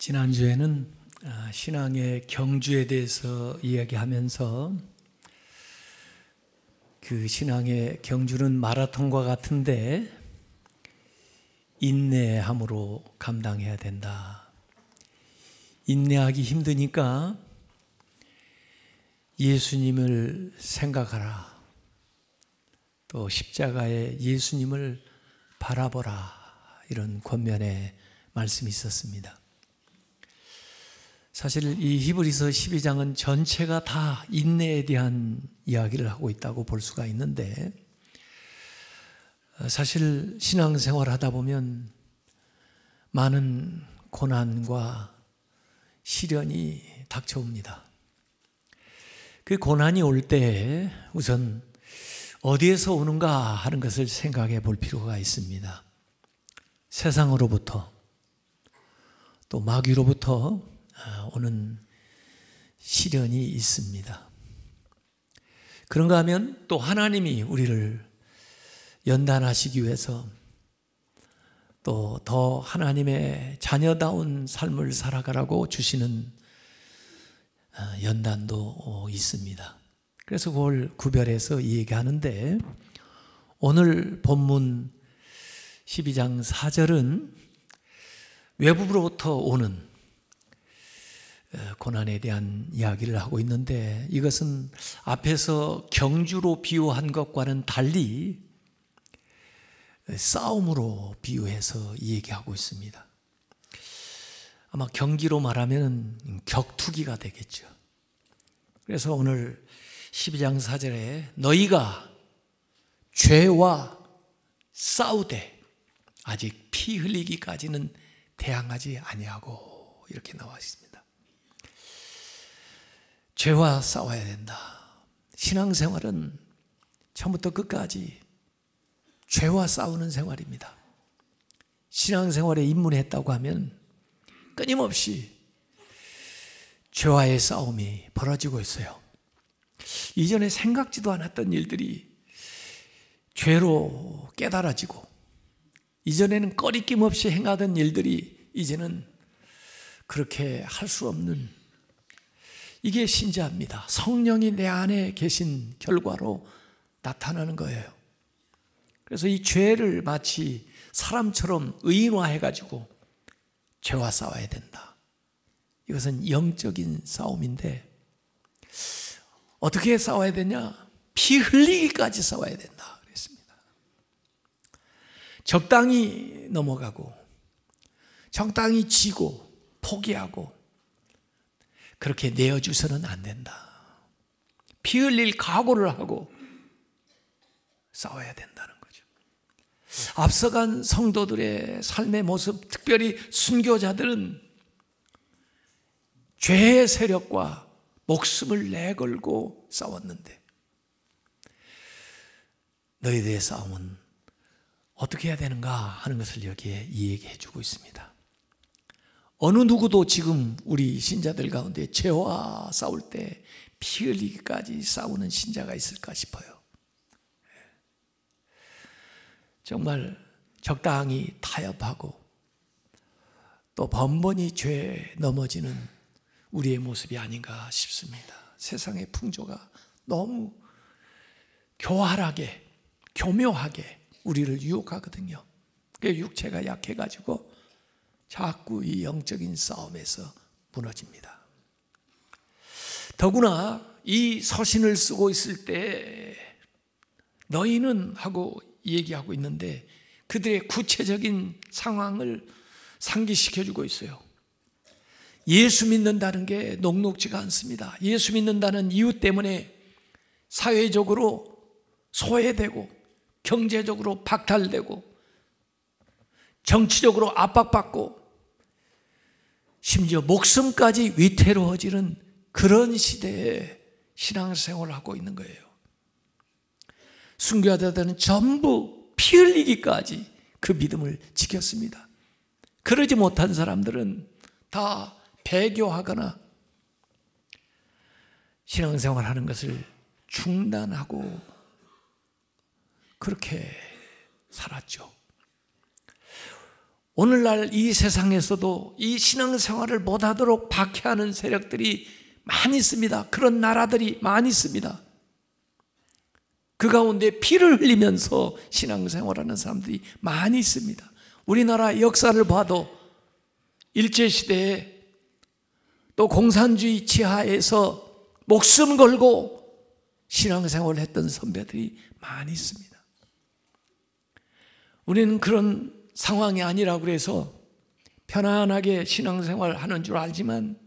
지난주에는 신앙의 경주에 대해서 이야기하면서 그 신앙의 경주는 마라톤과 같은데 인내함으로 감당해야 된다. 인내하기 힘드니까 예수님을 생각하라. 또 십자가에 예수님을 바라보라. 이런 권면의 말씀이 있었습니다. 사실 이 히브리서 12장은 전체가 다 인내에 대한 이야기를 하고 있다고 볼 수가 있는데, 사실 신앙생활 하다 보면 많은 고난과 시련이 닥쳐옵니다. 그 고난이 올 때 우선 어디에서 오는가 하는 것을 생각해 볼 필요가 있습니다. 세상으로부터 또 마귀로부터 오는 시련이 있습니다. 그런가 하면 또 하나님이 우리를 연단하시기 위해서 또 더 하나님의 자녀다운 삶을 살아가라고 주시는 연단도 있습니다. 그래서 그걸 구별해서 얘기하는데, 오늘 본문 12장 4절은 외부로부터 오는 고난에 대한 이야기를 하고 있는데, 이것은 앞에서 경주로 비유한 것과는 달리 싸움으로 비유해서 얘기하고 있습니다. 아마 경기로 말하면 격투기가 되겠죠. 그래서 오늘 12장 4절에 너희가 죄와 싸우되 아직 피 흘리기까지는 대항하지 아니하고, 이렇게 나와 있습니다. 죄와 싸워야 된다. 신앙생활은 처음부터 끝까지 죄와 싸우는 생활입니다. 신앙생활에 입문했다고 하면 끊임없이 죄와의 싸움이 벌어지고 있어요. 이전에 생각지도 않았던 일들이 죄로 깨달아지고, 이전에는 꺼리낌 없이 행하던 일들이 이제는 그렇게 할 수 없는, 이게 신자입니다. 성령이 내 안에 계신 결과로 나타나는 거예요. 그래서 이 죄를 마치 사람처럼 의인화해가지고 죄와 싸워야 된다. 이것은 영적인 싸움인데, 어떻게 싸워야 되냐? 피 흘리기까지 싸워야 된다 그랬습니다. 적당히 넘어가고 적당히 지고 포기하고 그렇게 내어주서는 안 된다. 피 흘릴 각오를 하고 싸워야 된다는 거죠. 앞서간 성도들의 삶의 모습, 특별히 순교자들은 죄의 세력과 목숨을 내걸고 싸웠는데, 너희들의 싸움은 어떻게 해야 되는가 하는 것을 여기에 이야기해 주고 있습니다. 어느 누구도 지금 우리 신자들 가운데 죄와 싸울 때 피 흘리기까지 싸우는 신자가 있을까 싶어요. 정말 적당히 타협하고 또 번번이 죄에 넘어지는 우리의 모습이 아닌가 싶습니다. 세상의 풍조가 너무 교활하게, 교묘하게 우리를 유혹하거든요. 그 육체가 약해가지고 자꾸 이 영적인 싸움에서 무너집니다. 더구나 이 서신을 쓰고 있을 때 너희는 하고 얘기하고 있는데, 그들의 구체적인 상황을 상기시켜주고 있어요. 예수 믿는다는 게 녹록지가 않습니다. 예수 믿는다는 이유 때문에 사회적으로 소외되고 경제적으로 박탈되고 정치적으로 압박받고 심지어 목숨까지 위태로워지는 그런 시대에 신앙생활을 하고 있는 거예요. 순교자들은 전부 피 흘리기까지 그 믿음을 지켰습니다. 그러지 못한 사람들은 다 배교하거나 신앙생활 하는 것을 중단하고 그렇게 살았죠. 오늘날 이 세상에서도 이 신앙생활을 못하도록 박해하는 세력들이 많이 있습니다. 그런 나라들이 많이 있습니다. 그 가운데 피를 흘리면서 신앙생활하는 사람들이 많이 있습니다. 우리나라 역사를 봐도 일제시대에 또 공산주의 지하에서 목숨 걸고 신앙생활을 했던 선배들이 많이 있습니다. 우리는 그런 상황이 아니라고 해서 편안하게 신앙생활 하는 줄 알지만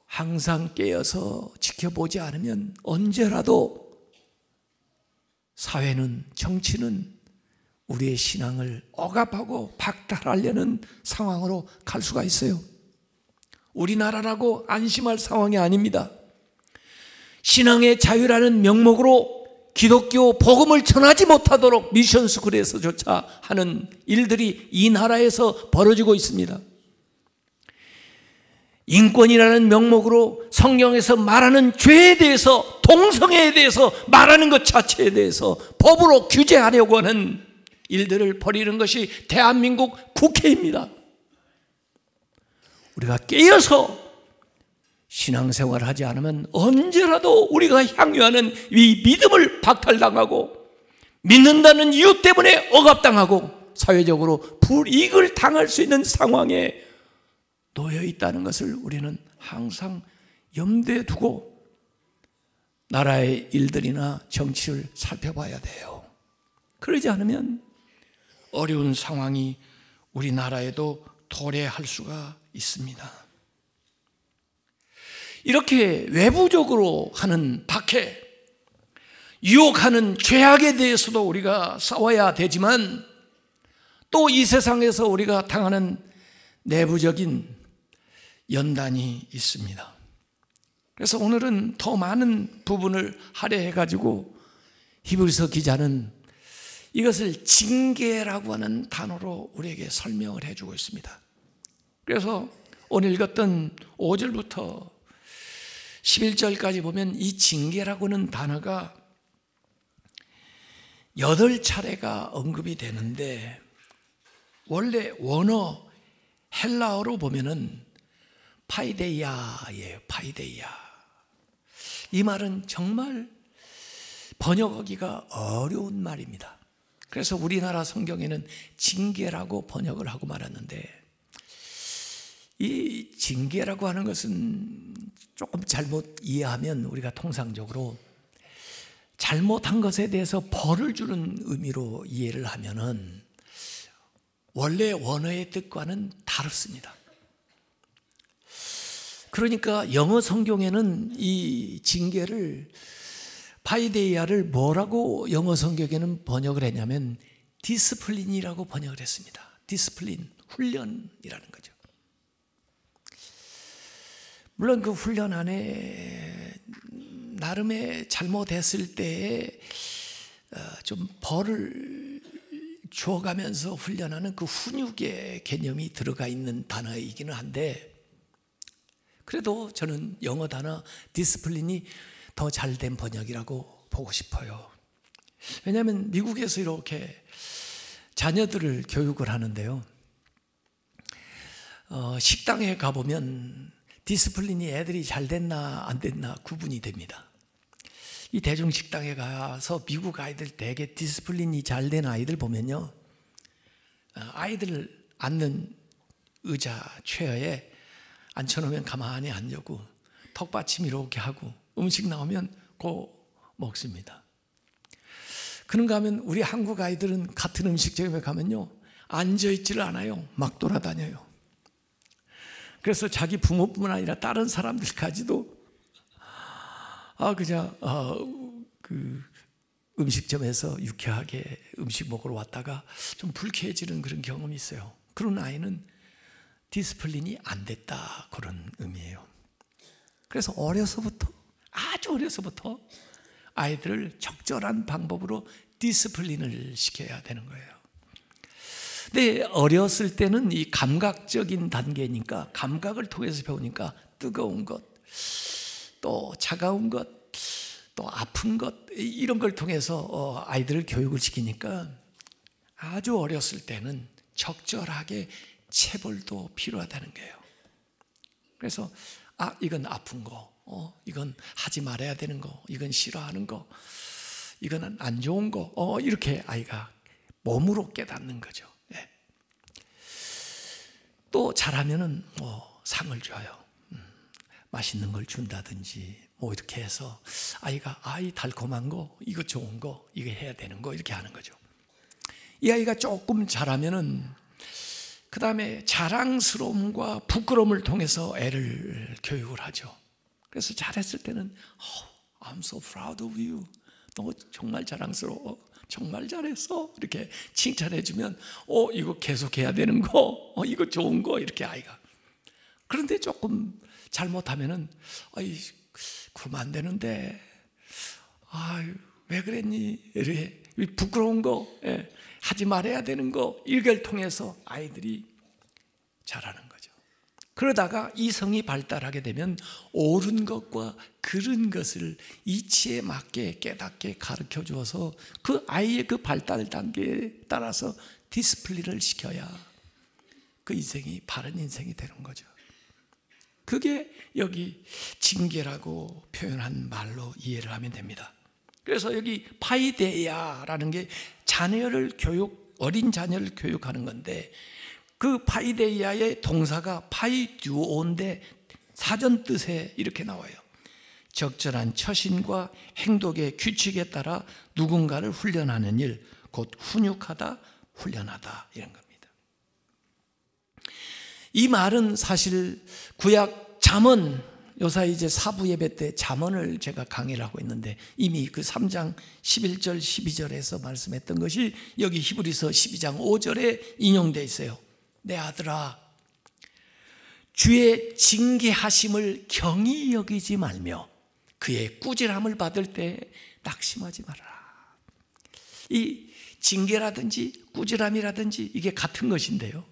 항상 깨어서 지켜보지 않으면 언제라도 사회는, 정치는 우리의 신앙을 억압하고 박탈하려는 상황으로 갈 수가 있어요. 우리나라라고 안심할 상황이 아닙니다. 신앙의 자유라는 명목으로 기독교 복음을 전하지 못하도록 미션스쿨에서조차 하는 일들이 이 나라에서 벌어지고 있습니다. 인권이라는 명목으로 성경에서 말하는 죄에 대해서, 동성애에 대해서 말하는 것 자체에 대해서 법으로 규제하려고 하는 일들을 벌이는 것이 대한민국 국회입니다. 우리가 깨어서 신앙생활을 하지 않으면 언제라도 우리가 향유하는 이 믿음을 박탈당하고 믿는다는 이유 때문에 억압당하고 사회적으로 불이익을 당할 수 있는 상황에 놓여 있다는 것을 우리는 항상 염두에 두고 나라의 일들이나 정치를 살펴봐야 돼요. 그러지 않으면 어려운 상황이 우리나라에도 도래할 수가 있습니다. 이렇게 외부적으로 하는 박해, 유혹하는 죄악에 대해서도 우리가 싸워야 되지만 또 이 세상에서 우리가 당하는 내부적인 연단이 있습니다. 그래서 오늘은 더 많은 부분을 할애해가지고 히브리서 기자는 이것을 징계라고 하는 단어로 우리에게 설명을 해주고 있습니다. 그래서 오늘 읽었던 5절부터 11절까지 보면 이 징계라고 하는 단어가 8차례가 언급이 되는데 원래 원어 헬라어로 보면은 파이데이아예요. 파이데이아. 이 말은 정말 번역하기가 어려운 말입니다. 그래서 우리나라 성경에는 징계라고 번역을 하고 말았는데 이 징계라고 하는 것은 조금 잘못 이해하면 우리가 통상적으로 잘못한 것에 대해서 벌을 주는 의미로 이해를 하면은 원래 원어의 뜻과는 다릅니다. 그러니까 영어 성경에는 이 징계를 파이데이아를 뭐라고 영어 성경에는 번역을 했냐면 디스플린이라고 번역을 했습니다. 디스플린, 훈련이라는 거죠. 물론 그 훈련 안에 나름의 잘못했을 때에 좀 벌을 주어가면서 훈련하는 그 훈육의 개념이 들어가 있는 단어이기는 한데 그래도 저는 영어 단어 디스플린이 더 잘된 번역이라고 보고 싶어요. 왜냐하면 미국에서 이렇게 자녀들을 교육을 하는데요, 식당에 가보면 디스플린이 애들이 잘 됐나 안 됐나 구분이 됩니다. 이 대중식당에 가서 미국 아이들 되게 디스플린이 잘 된 아이들 보면요, 아이들 앉는 의자 체어에 앉혀놓으면 가만히 앉고 턱받침 이렇게 하고 음식 나오면 고 먹습니다. 그런가 하면 우리 한국 아이들은 같은 음식점에 가면요 앉아있지를 않아요. 막 돌아다녀요. 그래서 자기 부모뿐만 아니라 다른 사람들까지도 그냥 그 음식점에서 유쾌하게 음식 먹으러 왔다가 좀 불쾌해지는 그런 경험이 있어요. 그런 아이는 디스플린이 안 됐다 그런 의미예요. 그래서 아주 어려서부터 아이들을 적절한 방법으로 디스플린을 시켜야 되는 거예요. 근데 어렸을 때는 이 감각적인 단계니까 감각을 통해서 배우니까 뜨거운 것, 또 차가운 것, 또 아픈 것 이런 걸 통해서 아이들을 교육을 시키니까 아주 어렸을 때는 적절하게 체벌도 필요하다는 거예요. 그래서 이건 아픈 거, 이건 하지 말아야 되는 거, 이건 싫어하는 거, 이거는 안 좋은 거, 이렇게 아이가 몸으로 깨닫는 거죠. 네. 또 잘하면은 상을 줘요. 맛있는 걸 준다든지 이렇게 해서 아이가 이 달콤한 거, 이거 좋은 거, 이거 해야 되는 거 이렇게 하는 거죠. 이 아이가 조금 잘하면은 그 다음에 자랑스러움과 부끄러움을 통해서 애를 교육을 하죠. 그래서 잘했을 때는 I'm so proud of you. 너 정말 자랑스러워. 정말 잘했어. 이렇게 칭찬해주면 이거 계속해야 되는 거, 이거 좋은 거 이렇게 아이가. 그런데 조금 잘못하면은 그러면 안 되는데 왜 그랬니? 이렇게 부끄러운 거, 하지 말아야 되는 거 이걸 통해서 아이들이 자라는 거죠. 그러다가 이성이 발달하게 되면 옳은 것과 그른 것을 이치에 맞게 깨닫게 가르쳐 주어서 그 아이의 그 발달 단계에 따라서 디스플린을 시켜야 그 인생이 바른 인생이 되는 거죠. 그게 여기 징계라고 표현한 말로 이해를 하면 됩니다. 그래서 여기 파이데이아라는 게 어린 자녀를 교육하는 건데, 그 파이데이아의 동사가 파이듀오인데 사전 뜻에 이렇게 나와요. 적절한 처신과 행동의 규칙에 따라 누군가를 훈련하는 일, 곧 훈육하다, 훈련하다 이런 겁니다. 이 말은 사실 구약 잠언, 요사이 이제 사부 예배 때 잠언을 제가 강의를 하고 있는데 이미 그 3장 11절 12절에서 말씀했던 것이 여기 히브리서 12장 5절에 인용되어 있어요. 내 아들아, 주의 징계하심을 경히 여기지 말며 그의 꾸질함을 받을 때 낙심하지 말아라. 이 징계라든지 꾸질함이라든지 이게 같은 것인데요,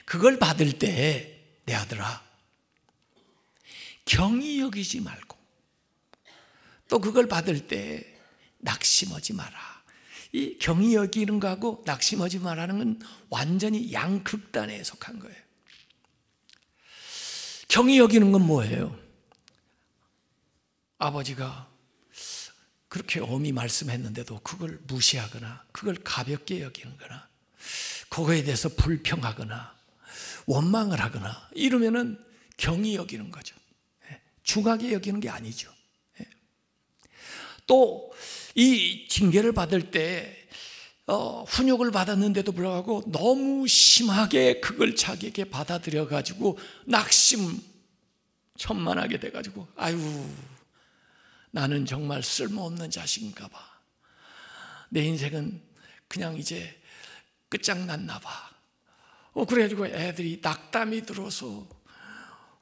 그걸 받을 때 내 아들아 경히 여기지 말고 또 그걸 받을 때 낙심하지 마라. 이 경히 여기는 거하고 낙심하지 마라는 건 완전히 양극단에 속한 거예요. 경히 여기는 건 뭐예요? 아버지가 그렇게 엄히 말씀했는데도 그걸 무시하거나 그걸 가볍게 여기는 거나 그거에 대해서 불평하거나 원망을 하거나 이러면은 경히 여기는 거죠. 중하게 여기는 게 아니죠. 또 이 징계를 받을 때 훈육을 받았는데도 불구하고 너무 심하게 그걸 자기에게 받아들여 가지고 낙심천만하게 돼 가지고 나는 정말 쓸모없는 자식인가 봐. 내 인생은 그냥 이제 끝장났나 봐. 그래가지고 애들이 낙담이 들어서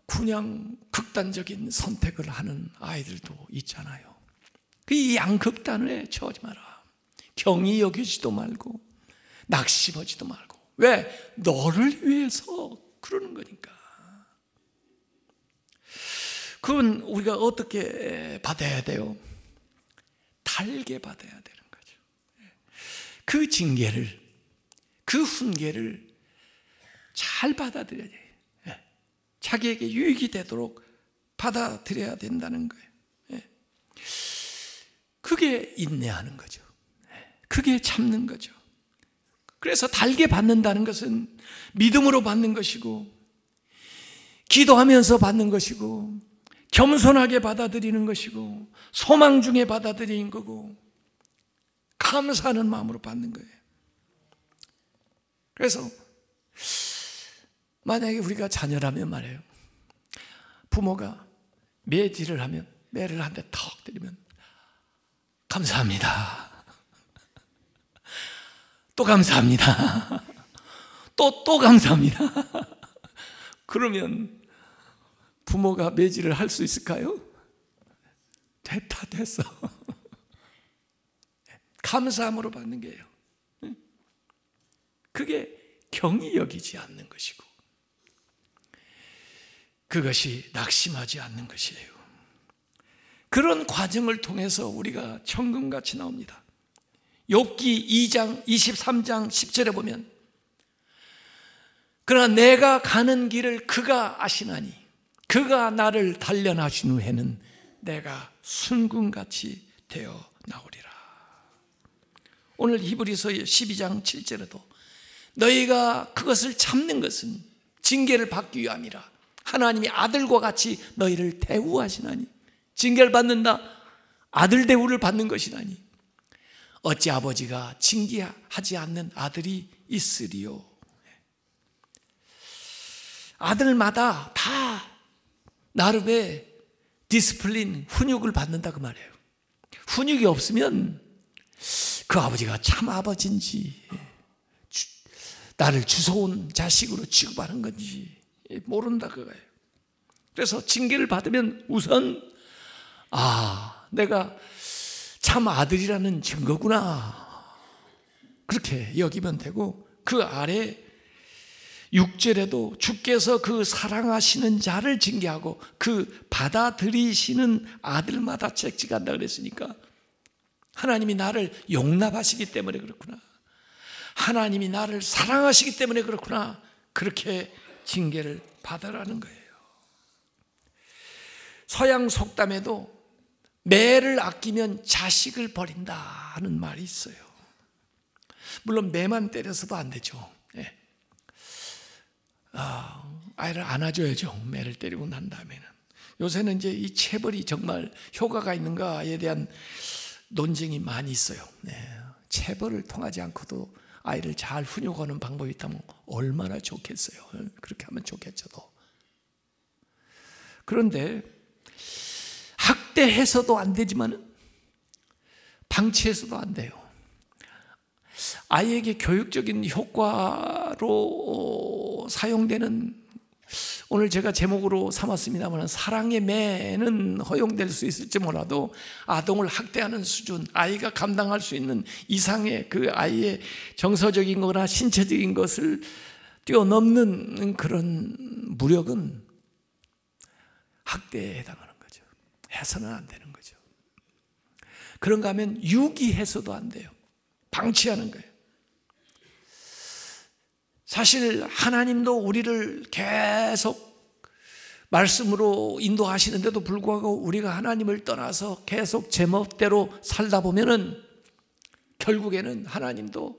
그냥 극단적인 선택을 하는 아이들도 있잖아요. 이 양극단에 처하지 마라. 경히 여기지도 말고 낙심하지도 말고. 왜? 너를 위해서 그러는 거니까. 그건 우리가 어떻게 받아야 돼요? 달게 받아야 되는 거죠. 그 징계를, 그 훈계를 잘 받아들여야 돼요. 자기에게 유익이 되도록 받아들여야 된다는 거예요. 그게 인내하는 거죠. 그게 참는 거죠. 그래서 달게 받는다는 것은 믿음으로 받는 것이고, 기도하면서 받는 것이고, 겸손하게 받아들이는 것이고, 소망 중에 받아들이는 거고, 감사하는 마음으로 받는 거예요. 그래서 만약에 우리가 자녀라면 말이에요, 부모가 매질을 하면, 매를 한 대 턱 때리면 감사합니다. 또 감사합니다. 또 감사합니다. 그러면 부모가 매질을 할 수 있을까요? 됐어. 감사함으로 받는 게예요. 그게 경히 여기지 않는 것이고, 그것이 낙심하지 않는 것이에요. 그런 과정을 통해서 우리가 천금같이 나옵니다. 욥기 2장 23장 10절에 보면 그러나 내가 가는 길을 그가 아시나니 그가 나를 단련하신 후에는 내가 순금같이 되어 나오리라. 오늘 히브리서 12장 7절에도 너희가 그것을 참는 것은 징계를 받기 위함이라. 하나님이 아들과 같이 너희를 대우하시나니, 징계를 받는다, 아들 대우를 받는 것이라니 어찌 아버지가 징계하지 않는 아들이 있으리요. 아들마다 다 나름의 디스플린, 훈육을 받는다 그 말이에요. 훈육이 없으면 그 아버지가 참 아버지인지 나를 주워온 자식으로 취급하는 건지 모른다 그거예요. 그래서 징계를 받으면 우선 내가 참 아들이라는 증거구나 그렇게 여기면 되고, 그 아래 6절에도 주께서 그 사랑하시는 자를 징계하고 그 받아들이시는 아들마다 채찍한다 그랬으니까 하나님이 나를 용납하시기 때문에 그렇구나, 하나님이 나를 사랑하시기 때문에 그렇구나, 그렇게 징계를 받으라는 거예요. 서양 속담에도 매를 아끼면 자식을 버린다 하는 말이 있어요. 물론 매만 때려서도 안 되죠. 아이를 안아줘야죠. 매를 때리고 난 다음에는. 요새는 이제 이 체벌이 정말 효과가 있는가에 대한 논쟁이 많이 있어요. 체벌을 통하지 않고도 아이를 잘 훈육하는 방법이 있다면 얼마나 좋겠어요. 그렇게 하면 좋겠죠. 그런데 학대해서도 안 되지만 방치해서도 안 돼요. 아이에게 교육적인 효과로 사용되는, 오늘 제가 제목으로 삼았습니다만 사랑의 매는 허용될 수 있을지 몰라도 아동을 학대하는 수준, 아이가 감당할 수 있는 이상의 그 아이의 정서적인 거나 신체적인 것을 뛰어넘는 그런 무력은 학대에 해당하는 거죠. 해서는 안 되는 거죠. 그런가 하면 유기해서도 안 돼요. 방치하는 거예요. 사실 하나님도 우리를 계속 말씀으로 인도하시는데도 불구하고 우리가 하나님을 떠나서 계속 제멋대로 살다 보면은 결국에는 하나님도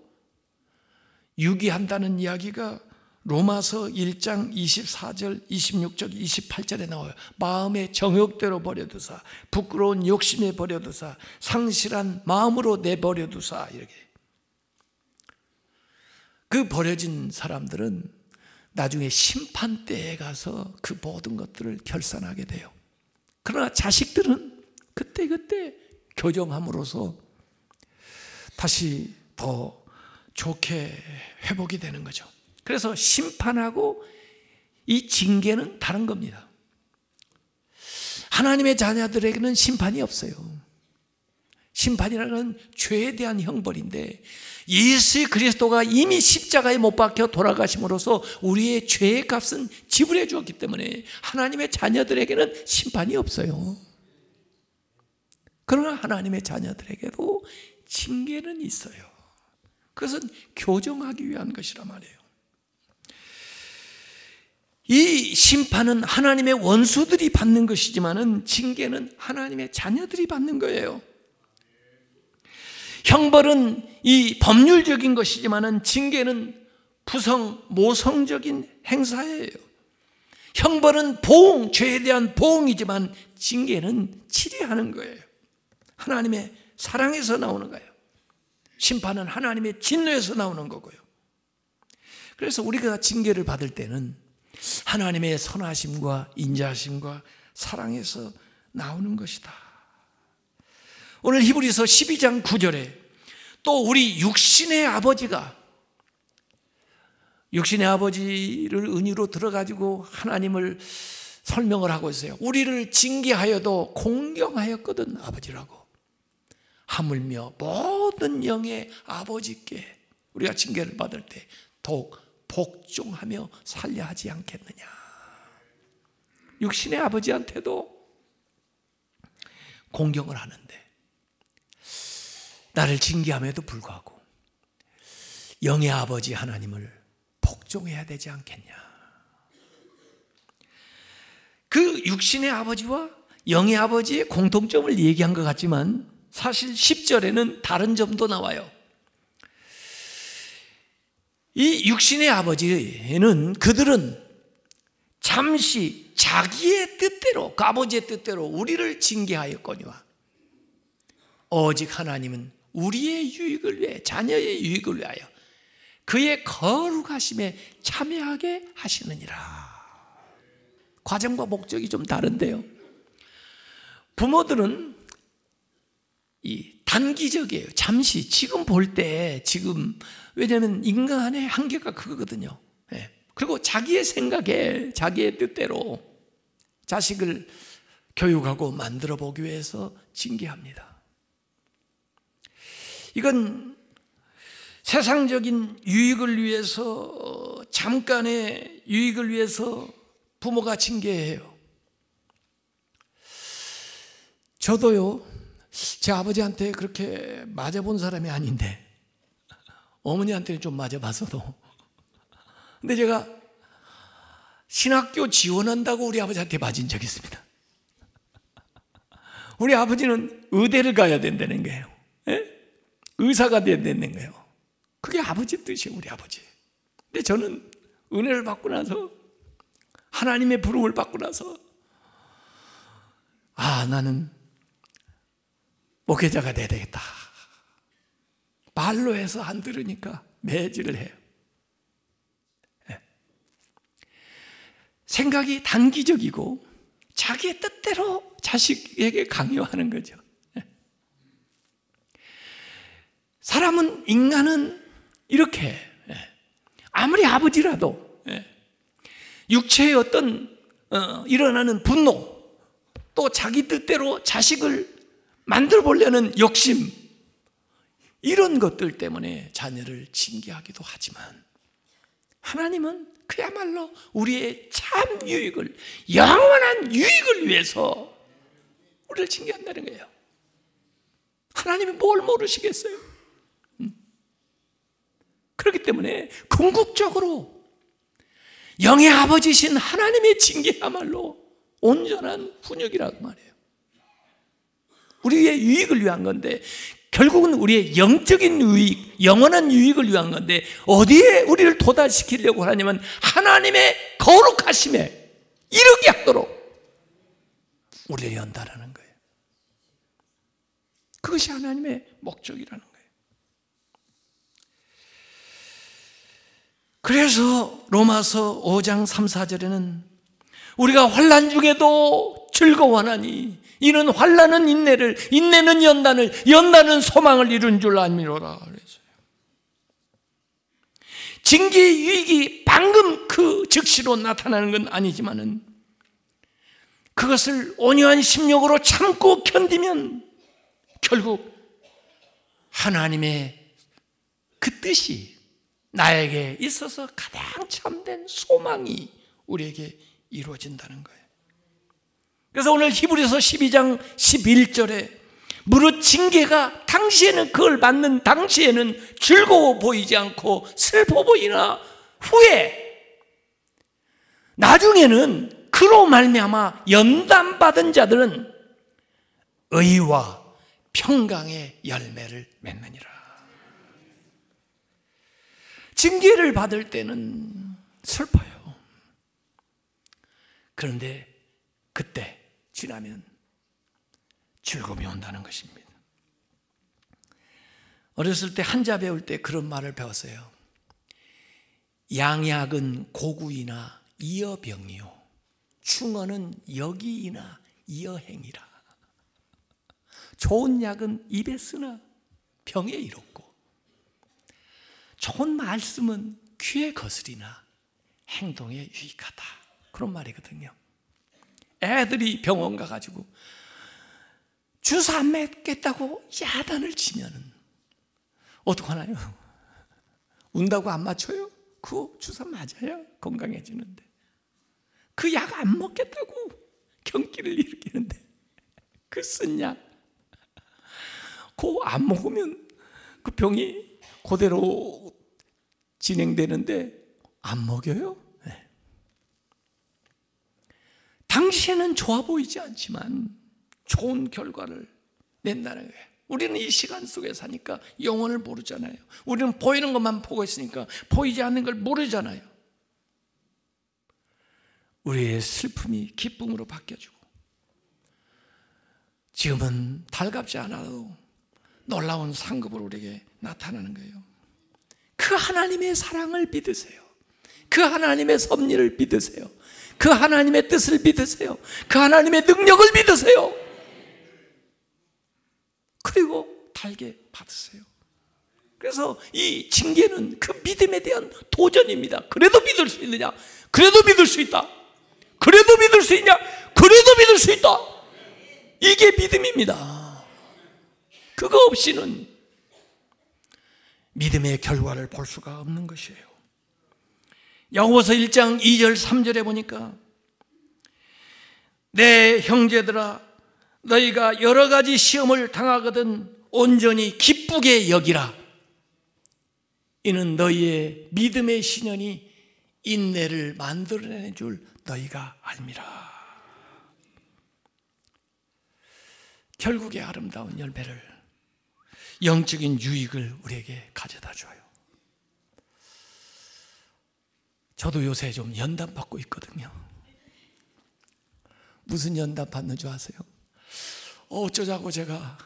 유기한다는 이야기가 로마서 1장 24절, 26절, 28절에 나와요. 마음의 정욕대로 버려두사, 부끄러운 욕심에 버려두사, 상실한 마음으로 내버려두사, 이렇게. 그 버려진 사람들은 나중에 심판대에 가서 그 모든 것들을 결산하게 돼요. 그러나 자식들은 그때그때 교정함으로써 다시 더 좋게 회복이 되는 거죠. 그래서 심판하고 이 징계는 다른 겁니다. 하나님의 자녀들에게는 심판이 없어요. 심판이라는 죄에 대한 형벌인데 예수 그리스도가 이미 십자가에 못 박혀 돌아가심으로써 우리의 죄의 값은 지불해 주었기 때문에 하나님의 자녀들에게는 심판이 없어요. 그러나 하나님의 자녀들에게도 징계는 있어요. 그것은 교정하기 위한 것이란 말이에요. 이 심판은 하나님의 원수들이 받는 것이지만은 징계는 하나님의 자녀들이 받는 거예요. 형벌은 이 법률적인 것이지만은 징계는 모성적인 행사예요. 형벌은 보응, 죄에 대한 보응이지만 징계는 치료하는 거예요. 하나님의 사랑에서 나오는 거예요. 심판은 하나님의 진노에서 나오는 거고요. 그래서 우리가 징계를 받을 때는 하나님의 선하심과 인자하심과 사랑에서 나오는 것이다. 오늘 히브리서 12장 9절에 또 우리 육신의 아버지를 은유로 들어가지고 하나님을 설명을 하고 있어요. 우리를 징계하여도 공경하였거든 아버지라고. 하물며 모든 영의 아버지께 우리가 징계를 받을 때 더욱 복종하며 살려 하지 않겠느냐. 육신의 아버지한테도 공경을 하는데 나를 징계함에도 불구하고 영의 아버지 하나님을 복종 복종해야 되지 않겠냐. 그 육신의 아버지와 영의 아버지의 공통점을 얘기한 것 같지만 사실 10절에는 다른 점도 나와요. 이 육신의 아버지는 그들은 잠시 자기의 뜻대로, 그 아버지의 뜻대로 우리를 징계하였거니와 오직 하나님은 우리의 유익을 위해, 자녀의 유익을 위하여 그의 거룩하심에 참여하게 하시느니라. 과정과 목적이 좀 다른데요. 부모들은 이 단기적이에요. 잠시, 지금 볼 때, 왜냐하면 인간의 한계가 그거거든요. 그리고 자기의 생각에, 자기의 뜻대로 자식을 교육하고 만들어 보기 위해서 징계합니다. 이건 세상적인 유익을 위해서, 잠깐의 유익을 위해서 부모가 징계해요. 저도요, 제 아버지한테 그렇게 맞아본 사람이 아닌데 어머니한테는 좀 맞아봤어도, 근데 제가 신학교 지원한다고 우리 아버지한테 맞은 적이 있습니다. 우리 아버지는 의대를 가야 된다는 거예요. 의사가 돼야 되는 거예요. 그게 아버지 뜻이에요, 우리 아버지. 근데 저는 은혜를 받고 나서, 하나님의 부름을 받고 나서, 나는 목회자가 돼야 되겠다. 말로 해서 안 들으니까 매질을 해요. 생각이 단기적이고 자기의 뜻대로 자식에게 강요하는 거죠. 사람은, 인간은 이렇게 아무리 아버지라도 육체의 어떤 일어나는 분노, 또 자기 뜻대로 자식을 만들어 보려는 욕심, 이런 것들 때문에 자녀를 징계하기도 하지만 하나님은 그야말로 우리의 참 유익을, 영원한 유익을 위해서 우리를 징계한다는 거예요. 하나님이 뭘 모르시겠어요? 그렇기 때문에 궁극적으로 영의 아버지신 하나님의 징계야말로 온전한 훈육이라고 말해요. 우리의 유익을 위한 건데, 결국은 우리의 영적인 유익, 영원한 유익을 위한 건데, 어디에 우리를 도달시키려고 하냐면 하나님의 거룩하심에 이르게 하도록 우리를 연다라는 거예요. 그것이 하나님의 목적이라는 거예요. 그래서 로마서 5장 3, 4절에는 우리가 환난 중에도 즐거워하나니 이는 환난은 인내를, 인내는 연단을, 연단은 소망을 이룬 줄 알미로라 그랬어요. 징계의 유익이 방금 그 즉시로 나타나는 건 아니지만은 그것을 온유한 심령으로 참고 견디면 결국 하나님의 그 뜻이 나에게 있어서 가장 참된 소망이 우리에게 이루어진다는 거예요. 그래서 오늘 히브리서 12장 11절에 무릇 징계가 당시에는, 그걸 받는 당시에는 즐거워 보이지 않고 슬퍼 보이나 후에 나중에는 그로 말미암아 연단받은 자들은 의와 평강의 열매를 맺느니라. 징계를 받을 때는 슬퍼요. 그런데 그때 지나면 즐거움이 온다는 것입니다. 어렸을 때 한자 배울 때 그런 말을 배웠어요. 양약은 고구이나 이어병이요, 충언은 역이이나 이어행이라. 좋은 약은 입에 쓰나 병에 이롭고, 좋은 말씀은 귀에 거스리나 행동에 유익하다. 그런 말이거든요. 애들이 병원 가가지고 주사 안 맞겠다고 야단을 치면은 어떡하나요? 운다고 안 맞춰요? 그거 주사 맞아야 건강해지는데, 그 약 안 먹겠다고 경기를 일으키는데 그 쓴 약 그거 안 먹으면 그 병이 그대로 진행되는데 안 먹여요? 네. 당시에는 좋아 보이지 않지만 좋은 결과를 낸다는 거예요. 우리는 이 시간 속에 사니까 영혼을 모르잖아요. 우리는 보이는 것만 보고 있으니까 보이지 않는 걸 모르잖아요. 우리의 슬픔이 기쁨으로 바뀌어주고, 지금은 달갑지 않아도 놀라운 상급으로 우리에게 나타나는 거예요. 그 하나님의 사랑을 믿으세요. 그 하나님의 섭리를 믿으세요. 그 하나님의 뜻을 믿으세요. 그 하나님의 능력을 믿으세요. 그리고 달게 받으세요. 그래서 이 징계는 그 믿음에 대한 도전입니다. 그래도 믿을 수 있느냐? 그래도 믿을 수 있다. 그래도 믿을 수 있냐? 그래도 믿을 수 있다. 이게 믿음입니다. 그거 없이는 믿음의 결과를 볼 수가 없는 것이에요. 야고보서 1장 2절 3절에 보니까 내 형제들아 너희가 여러 가지 시험을 당하거든 온전히 기쁘게 여기라. 이는 너희의 믿음의 신연이 인내를 만들어내 줄 너희가 알미라. 결국에 아름다운 열매를, 영적인 유익을 우리에게 가져다 줘요. 저도 요새 좀 연단 받고 있거든요. 무슨 연단 받는 줄 아세요? 어쩌자고 제가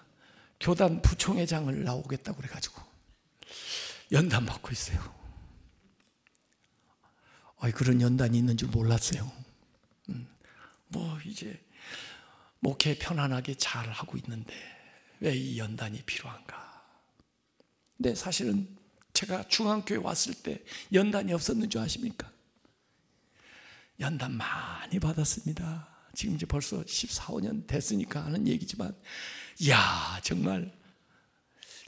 교단 부총회장을 나오겠다고 그래가지고 연단 받고 있어요. 그런 연단이 있는 줄 몰랐어요. 이제 목회 편안하게 잘 하고 있는데 왜 이 연단이 필요한가? 근데 사실은 제가 중앙교회 왔을 때 연단이 없었는 줄 아십니까? 연단 많이 받았습니다. 지금 이제 벌써 14, 15년 됐으니까 하는 얘기지만, 이야, 정말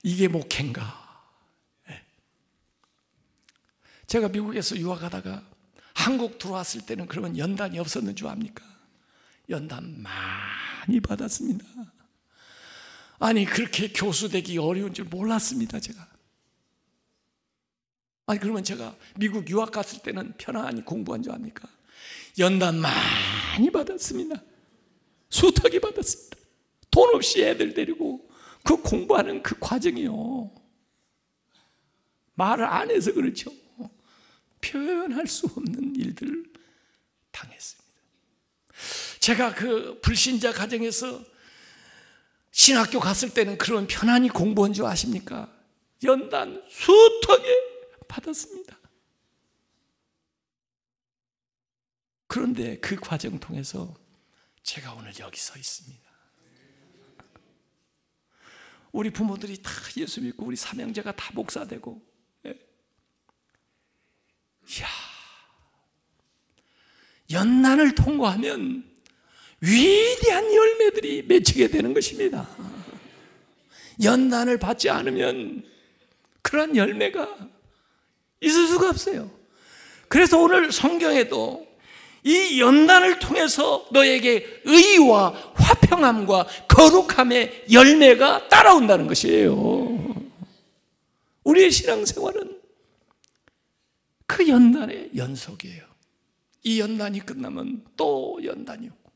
이게 목회인가? 제가 미국에서 유학하다가 한국 들어왔을 때는 그러면 연단이 없었는 줄 압니까? 연단 많이 받았습니다. 아니, 그렇게 교수 되기 어려운 줄 몰랐습니다, 제가. 아니, 그러면 제가 미국 유학 갔을 때는 편안히 공부한 줄 압니까? 연단 많이 받았습니다. 숱하게 받았습니다. 돈 없이 애들 데리고 그 공부하는 그 과정이요, 말을 안 해서 그렇죠. 표현할 수 없는 일들을 당했습니다. 제가 그 불신자 가정에서 신학교 갔을 때는 그런 편안히 공부한 줄 아십니까? 연단 숱하게 받았습니다. 그런데 그 과정 통해서 제가 오늘 여기 서 있습니다. 우리 부모들이 다 예수 믿고 우리 삼형제가 다 목사 되고, 이야, 연난을 통과하면 위대한 열매들이 맺히게 되는 것입니다. 연난을 받지 않으면 그런 열매가 있을 수가 없어요. 그래서 오늘 성경에도 이 연단을 통해서 너에게 의와 화평함과 거룩함의 열매가 따라온다는 것이에요. 우리의 신앙생활은 그 연단의 연속이에요. 이 연단이 끝나면 또 연단이 오고,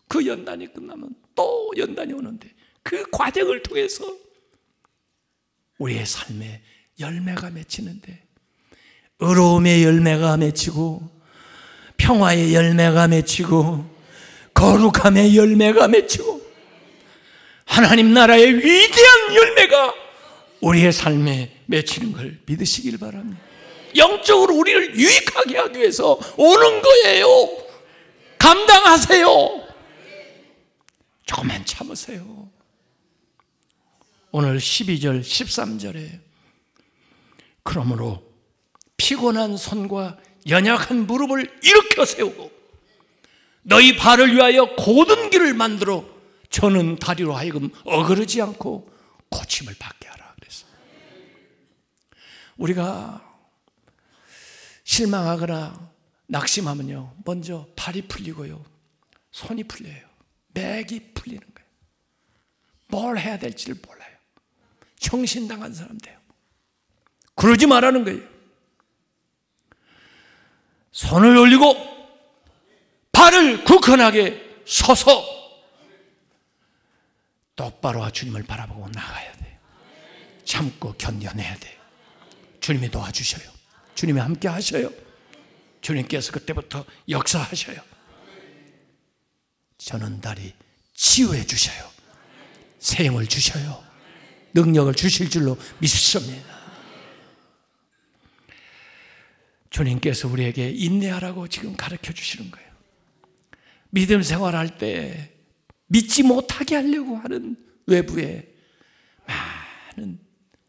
그 연단이 끝나면 또 연단이 오는데, 그 과정을 통해서 우리의 삶에 열매가 맺히는데, 의로움의 열매가 맺히고, 평화의 열매가 맺히고, 거룩함의 열매가 맺히고, 하나님 나라의 위대한 열매가 우리의 삶에 맺히는 걸 믿으시길 바랍니다. 영적으로 우리를 유익하게 하기 위해서 오는 거예요. 감당하세요. 조금만 참으세요. 오늘 12절 13절에 그러므로 피곤한 손과 연약한 무릎을 일으켜 세우고 너희 발을 위하여 곧은 길을 만들어 저는 다리로 하여금 어그러지 않고 고침을 받게 하라 그랬어요. 우리가 실망하거나 낙심하면요, 먼저 발이 풀리고요, 손이 풀려요. 맥이 풀리는 거예요. 뭘 해야 될지를 몰라요. 정신당한 사람 돼요. 그러지 말라는 거예요. 손을 올리고 발을 굳건하게 서서 똑바로 주님을 바라보고 나가야 돼요. 참고 견뎌내야 돼요. 주님이 도와주셔요. 주님이 함께 하셔요. 주님께서 그때부터 역사하셔요. 전원다리 치유해 주셔요. 새 힘을 주셔요. 능력을 주실 줄로 믿습니다. 주님께서 우리에게 인내하라고 지금 가르쳐 주시는 거예요. 믿음 생활할 때 믿지 못하게 하려고 하는 외부에 많은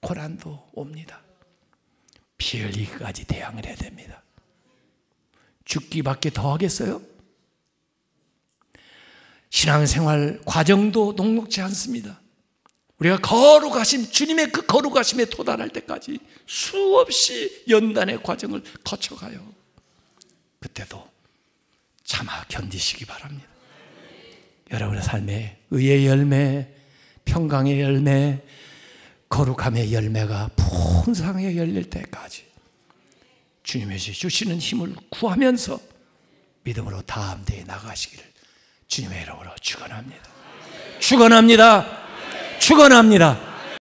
고난도 옵니다. 피 흘리기까지 대항을 해야 됩니다. 죽기밖에 더 하겠어요? 신앙생활 과정도 녹록지 않습니다. 우리가 거룩하심, 주님의 그 거룩하심에 도달할 때까지 수없이 연단의 과정을 거쳐가요. 그때도 참아 견디시기 바랍니다. 여러분의 삶에 의의 열매, 평강의 열매, 거룩함의 열매가 풍성하게 열릴 때까지 주님이 주시는 힘을 구하면서 믿음으로 담대히 나가시기를 주님의 이름으로 축원합니다. 축원합니다. 축원합니다.